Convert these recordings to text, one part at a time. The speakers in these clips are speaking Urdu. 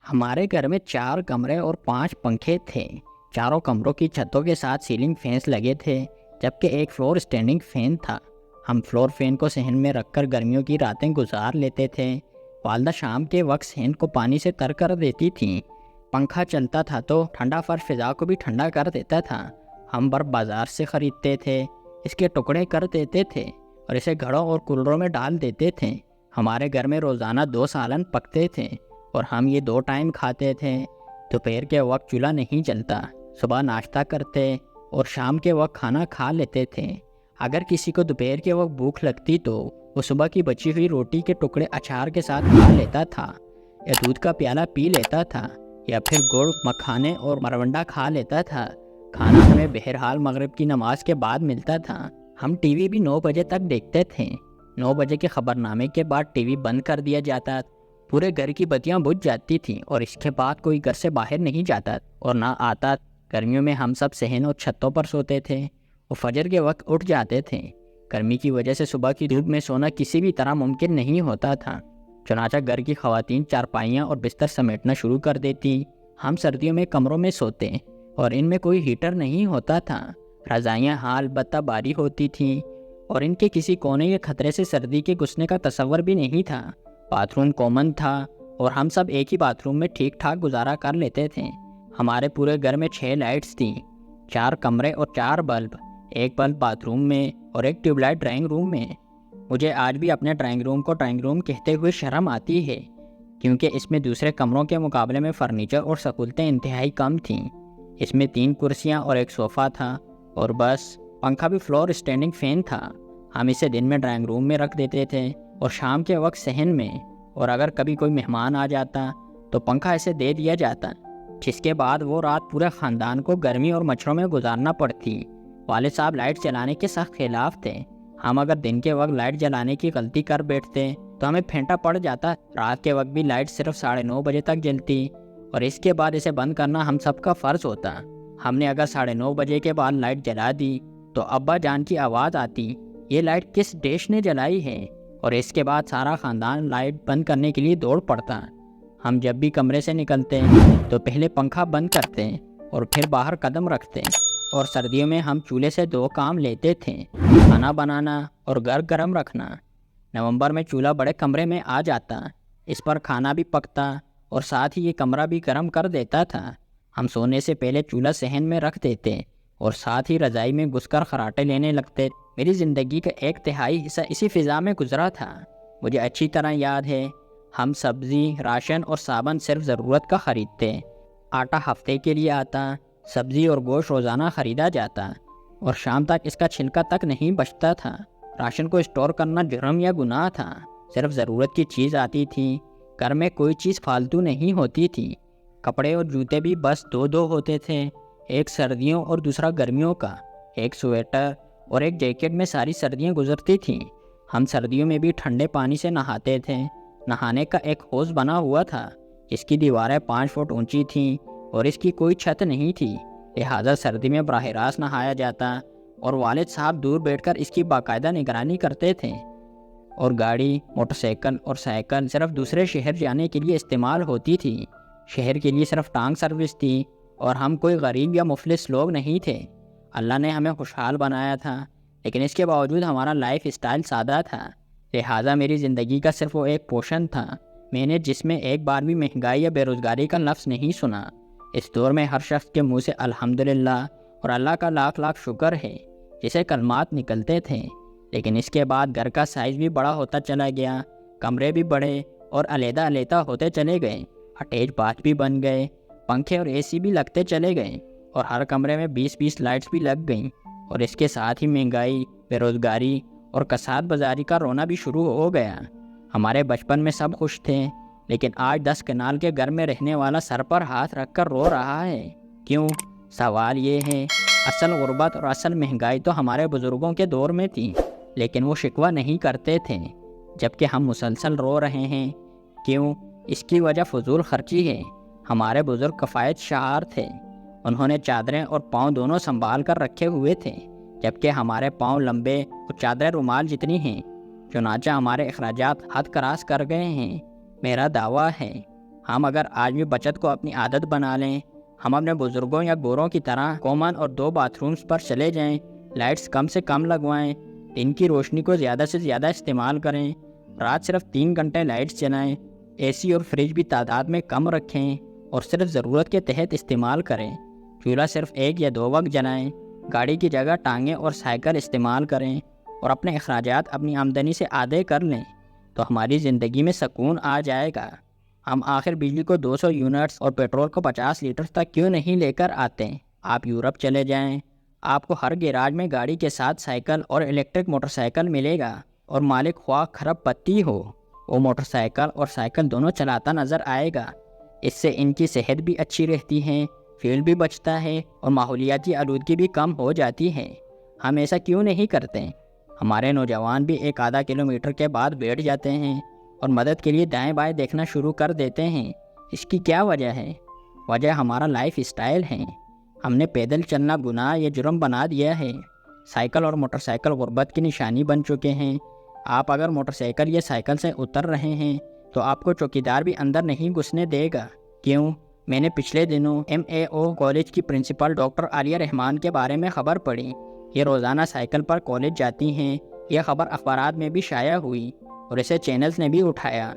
ہمارے گھر میں 4 کمرے اور 5 پنکھے تھے۔ چاروں کمروں کی چھتوں کے ساتھ سیلنگ فینس لگے تھے، جبکہ ایک فلور اسٹینڈنگ فین تھا۔ ہم فلور فین کو صحن میں رکھ کر گرمیوں کی راتیں گزار لیتے تھے۔ والدہ شام کے وقت صحن کو پانی سے تر کر دیتی تھیں۔ پنکھا چلتا تھا تو ٹھنڈا فرش فضا کو بھی ٹھنڈا کر دیتا تھا۔ ہم برف بازار سے خریدتے تھے، اس کے ٹکڑے کر دیتے تھے اور اسے گھڑوں اور کولروں میں ڈال دیتے تھے۔ ہمارے گھر میں روزانہ 2 سالن پکتے تھے اور ہم یہ 2 ٹائم کھاتے تھے۔ دوپہر کے وقت چولہا نہیں جلتا، صبح ناشتہ کرتے اور شام کے وقت کھانا کھا لیتے تھے۔ اگر کسی کو دوپہر کے وقت بھوک لگتی تو وہ صبح کی بچی ہوئی روٹی کے ٹکڑے اچار کے ساتھ کھا لیتا تھا، یا دودھ کا پیالہ پی لیتا تھا، یا پھر گڑ، مکھانے اور مرونڈا کھا لیتا تھا۔ کھانا ہمیں بہرحال مغرب کی نماز کے بعد ملتا تھا۔ ہم ٹی وی بھی 9 بجے تک دیکھتے تھے۔ 9 بجے کے خبرنامے کے بعد ٹی وی بند کر دیا جاتا، پورے گھر کی بتیاں بجھ جاتی تھیں اور اس کے بعد کوئی گھر سے باہر نہیں جاتا اور نہ آتا۔ گرمیوں میں ہم سب صحن اور چھتوں پر سوتے تھے اور فجر کے وقت اٹھ جاتے تھے۔ گرمی کی وجہ سے صبح کی دھوپ میں سونا کسی بھی طرح ممکن نہیں ہوتا تھا، چنانچہ گھر کی خواتین چارپائیاں اور بستر سمیٹنا شروع کر دیتی۔ ہم سردیوں میں کمروں میں سوتے اور ان میں کوئی ہیٹر نہیں ہوتا تھا۔ رضائیاں البتہ باری ہوتی تھیں اور ان کے کسی کونے کے خطرے سے سردی کے گھسنے کا تصور بھی نہیں تھا۔ باتھ روم کامن تھا اور ہم سب ایک ہی باتھ روم میں ٹھیک ٹھاک گزارا کر لیتے تھے۔ ہمارے پورے گھر میں 6 لائٹس تھیں، 4 کمرے اور 4 بلب، ایک بلب باتھ روم میں اور ایک ٹیوب لائٹ ڈرائنگ روم میں۔ مجھے آج بھی اپنے ڈرائنگ روم کو ڈرائنگ روم کہتے ہوئے شرم آتی ہے، کیونکہ اس میں دوسرے کمروں کے مقابلے میں فرنیچر اور سہولتیں انتہائی کم تھیں۔ اس میں 3 کرسیاں اور ایک صوفہ تھا اور بس۔ پنکھا بھی فلور اسٹینڈنگ فین تھا۔ ہم اسے دن میں ڈرائنگ روم میں رکھ دیتے تھے اور شام کے وقت صحن میں، اور اگر کبھی کوئی مہمان آ جاتا تو پنکھا اسے دے دیا جاتا، جس کے بعد وہ رات پورے خاندان کو گرمی اور مچھروں میں گزارنا پڑتی۔ والد صاحب لائٹ جلانے کے سخت خلاف تھے۔ ہم اگر دن کے وقت لائٹ جلانے کی غلطی کر بیٹھتے تو ہمیں پھینٹا پڑ جاتا۔ رات کے وقت بھی لائٹ صرف 9:30 بجے تک جلتی اور اس کے بعد اسے بند کرنا ہم سب کا فرض ہوتا۔ ہم نے اگر 9:30 بجے کے بعد لائٹ جلا دی تو ابا جان کی آواز آتی، یہ لائٹ کس ڈیش نے جلائی ہے؟ اور اس کے بعد سارا خاندان لائٹ بند کرنے کے لیے دوڑ پڑتا۔ ہم جب بھی کمرے سے نکلتے تو پہلے پنکھا بند کرتے اور پھر باہر قدم رکھتے، اور سردیوں میں ہم چولہے سے 2 کام لیتے تھے، کھانا بنانا اور گھر گرم رکھنا۔ نومبر میں چولہا بڑے کمرے میں آ جاتا، اس پر کھانا بھی پکتا اور ساتھ ہی یہ کمرہ بھی گرم کر دیتا تھا۔ ہم سونے سے پہلے چولہا صحن میں رکھ دیتے اور ساتھ ہی رضائی میں گھس کر خراٹے لینے لگتے۔ میری زندگی کا 1/3 حصہ اسی فضا میں گزرا تھا۔ مجھے اچھی طرح یاد ہے، ہم سبزی، راشن اور صابن صرف ضرورت کا خریدتے۔ آٹا ہفتے کے لیے آتا، سبزی اور گوشت روزانہ خریدا جاتا اور شام تک اس کا چھلکا تک نہیں بچتا تھا۔ راشن کو اسٹور کرنا جرم یا گناہ تھا۔ صرف ضرورت کی چیز آتی تھی، گھر میں کوئی چیز فالتو نہیں ہوتی تھی۔ کپڑے اور جوتے بھی بس 2 ہوتے تھے، ایک سردیوں اور دوسرا گرمیوں کا۔ ایک سویٹر اور ایک جیکٹ میں ساری سردیاں گزرتی تھیں۔ ہم سردیوں میں بھی ٹھنڈے پانی سے نہاتے تھے۔ نہانے کا ایک حوض بنا ہوا تھا جس کی دیواریں 5 فٹ اونچی تھیں اور اس کی کوئی چھت نہیں تھی، لہٰذا سردی میں براہ راست نہایا جاتا اور والد صاحب دور بیٹھ کر اس کی باقاعدہ نگرانی کرتے تھے۔ اور گاڑی، موٹر سائیکل اور سائیکل صرف دوسرے شہر جانے کے لیے استعمال ہوتی تھی۔ شہر کے لیے صرف ٹانگ سروس تھی اور ہم کوئی غریب یا مفلس لوگ نہیں تھے۔ اللہ نے ہمیں خوشحال بنایا تھا، لیکن اس کے باوجود ہمارا لائف اسٹائل سادہ تھا، لہٰذا میری زندگی کا صرف وہ ایک پورشن تھا میں نے جس میں ایک بار بھی مہنگائی یا بے روزگاری کا لفظ نہیں سنا۔ اس دور میں ہر شخص کے منہ سے الحمدللہ اور اللہ کا لاکھ لاکھ شکر ہے جسے کلمات نکلتے تھے، لیکن اس کے بعد گھر کا سائز بھی بڑا ہوتا چلا گیا، کمرے بھی بڑے اور علیحدہ علیحدہ ہوتے چلے گئے، اٹیچ باتھ بھی بن گئے، پنکھے اور اے سی بھی لگتے چلے گئے اور ہر کمرے میں 20 لائٹس بھی لگ گئیں، اور اس کے ساتھ ہی مہنگائی، بے روزگاری اور کساد بازاری کا رونا بھی شروع ہو گیا۔ ہمارے بچپن میں سب خوش تھے، لیکن آج 10 کنال کے گھر میں رہنے والا سر پر ہاتھ رکھ کر رو رہا ہے۔ کیوں؟ سوال یہ ہے، اصل غربت اور اصل مہنگائی تو ہمارے بزرگوں کے دور میں تھی، لیکن وہ شکوہ نہیں کرتے تھے، جبکہ ہم مسلسل رو رہے ہیں۔ کیوں؟ اس کی وجہ فضول خرچی ہے۔ ہمارے بزرگ کفایت شعار تھے، انہوں نے چادریں اور پاؤں دونوں سنبھال کر رکھے ہوئے تھے، جبکہ ہمارے پاؤں لمبے اور چادریں رومال جتنی ہیں، چنانچہ ہمارے اخراجات حد کراس کر گئے ہیں۔ میرا دعویٰ ہے ہم اگر آج بھی بچت کو اپنی عادت بنا لیں، ہم اپنے بزرگوں یا گوروں کی طرح کامن اور 2 باتھ رومز پر چلے جائیں، لائٹس کم سے کم لگوائیں، دن کی روشنی کو زیادہ سے زیادہ استعمال کریں، رات صرف 3 گھنٹے لائٹس چلائیں، اے سی اور فریج بھی تعداد میں کم رکھیں اور صرف ضرورت کے تحت استعمال کریں، چولہا صرف 1 یا 2 وقت جلائیں، گاڑی کی جگہ ٹانگیں اور سائیکل استعمال کریں اور اپنے اخراجات اپنی آمدنی سے آدھے کر لیں، تو ہماری زندگی میں سکون آ جائے گا۔ ہم آخر بجلی کو 200 یونٹس اور پیٹرول کو 50 لیٹر تک کیوں نہیں لے کر آتے؟ آپ یورپ چلے جائیں، آپ کو ہر گیراج میں گاڑی کے ساتھ سائیکل اور الیکٹرک موٹر سائیکل ملے گا، اور مالک خواہ کھرب پتی ہو، وہ موٹر سائیکل اور سائیکل دونوں چلاتا نظر آئے گا۔ اس سے ان کی صحت بھی اچھی رہتی ہے، فیول بھی بچتا ہے اور ماحولیاتی آلودگی بھی کم ہو جاتی ہے۔ ہم ایسا کیوں نہیں کرتے؟ ہمارے نوجوان بھی 1 آدھا کلومیٹر کے بعد بیٹھ جاتے ہیں اور مدد کے لیے دائیں بائیں دیکھنا شروع کر دیتے ہیں۔ اس کی کیا وجہ ہے؟ وجہ ہمارا لائف اسٹائل ہے۔ ہم نے پیدل چلنا گناہ یا جرم بنا دیا ہے۔ سائیکل اور موٹر سائیکل غربت کی نشانی بن چکے ہیں۔ آپ اگر موٹر سائیکل یا سائیکل سے اتر رہے ہیں تو آپ کو چوکیدار بھی اندر نہیں گھسنے دے گا۔ کیوں؟ میں نے پچھلے دنوں MAO کالج کی پرنسپل ڈاکٹر عالیہ رحمان کے بارے میں خبر پڑھی۔ یہ روزانہ سائیکل پر کالج جاتی ہیں۔ یہ خبر اخبارات میں بھی شائع ہوئی اور اسے چینلز نے بھی اٹھایا۔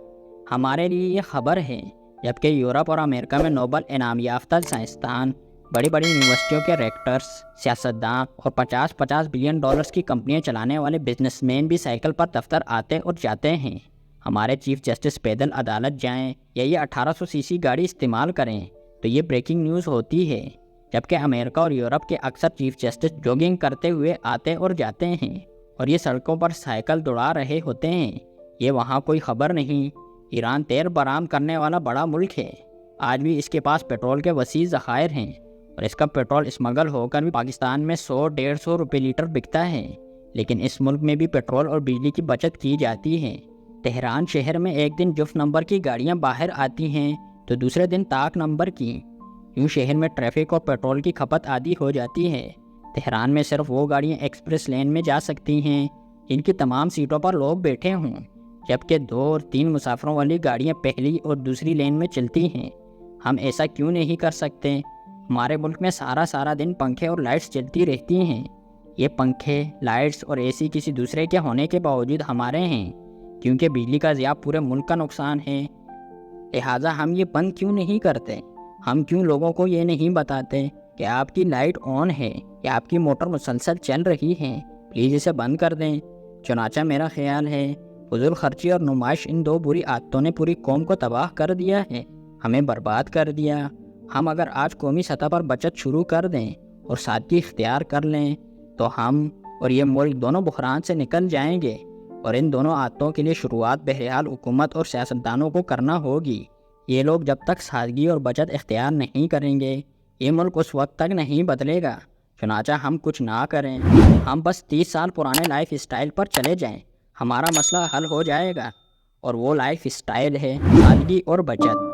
ہمارے لیے یہ خبر ہے، جبکہ یورپ اور امریکہ میں نوبل انعام یافتہ سائنسدان، بڑی بڑی یونیورسٹیوں کے ریکٹرز، سیاستداں اور 50 بلین ڈالرز کی کمپنیاں چلانے والے بزنس مین بھی سائیکل پر دفتر آتے اور جاتے ہیں۔ ہمارے چیف جسٹس پیدل عدالت جائیں یا یہ 1800 سی سی گاڑی استعمال کریں تو یہ بریکنگ نیوز ہوتی ہے، جبکہ امریکہ اور یورپ کے اکثر چیف جسٹس جوگنگ کرتے ہوئے آتے اور جاتے ہیں اور یہ سڑکوں پر سائیکل دوڑا رہے ہوتے ہیں۔ یہ وہاں کوئی خبر نہیں۔ ایران تیل برآمد کرنے والا بڑا ملک ہے۔ آج بھی اس کے پاس پیٹرول کے وسیع ذخائر ہیں اور اس کا پیٹرول اسمگل ہو کر بھی پاکستان میں 100-150 روپے لیٹر بکتا ہے، لیکن اس ملک میں بھی پیٹرول اور بجلی کی بچت کی جاتی ہے۔ تہران شہر میں ایک دن جفت نمبر کی گاڑیاں باہر آتی ہیں تو دوسرے دن طاق نمبر کی۔ یوں شہر میں ٹریفک اور پیٹرول کی کھپت آدھی ہو جاتی ہے۔ تہران میں صرف وہ گاڑیاں ایکسپریس لین میں جا سکتی ہیں جن کی تمام سیٹوں پر لوگ بیٹھے ہوں، جبکہ 2 اور 3 مسافروں والی گاڑیاں پہلی اور دوسری لین میں چلتی ہیں۔ ہم ایسا کیوں نہیں کر سکتے؟ ہمارے ملک میں سارا دن پنکھے اور لائٹس چلتی رہتی ہیں۔ یہ پنکھے، لائٹس اور AC کسی دوسرے کے ہونے کے باوجود ہمارے ہیں، کیونکہ بجلی کا ضیاع پورے ملک کا نقصان ہے۔ لہٰذا ہم یہ بند کیوں نہیں کرتے؟ ہم کیوں لوگوں کو یہ نہیں بتاتے کہ آپ کی لائٹ آن ہے یا آپ کی موٹر مسلسل چل رہی ہے، پلیز اسے بند کر دیں؟ چنانچہ میرا خیال ہے فضول خرچی اور نمائش ان 2 بری عادتوں نے پوری قوم کو تباہ کر دیا ہے، ہمیں برباد کر دیا۔ ہم اگر آج قومی سطح پر بچت شروع کر دیں اور سادگی اختیار کر لیں تو ہم اور یہ ملک دونوں بحران سے نکل جائیں گے، اور ان دونوں عادتوں کے لیے شروعات بہرحال حکومت اور سیاستدانوں کو کرنا ہوگی۔ یہ لوگ جب تک سادگی اور بچت اختیار نہیں کریں گے، یہ ملک اس وقت تک نہیں بدلے گا۔ چنانچہ ہم کچھ نہ کریں، ہم بس 30 سال پرانے لائف اسٹائل پر چلے جائیں، ہمارا مسئلہ حل ہو جائے گا، اور وہ لائف اسٹائل ہے سادگی اور بچت۔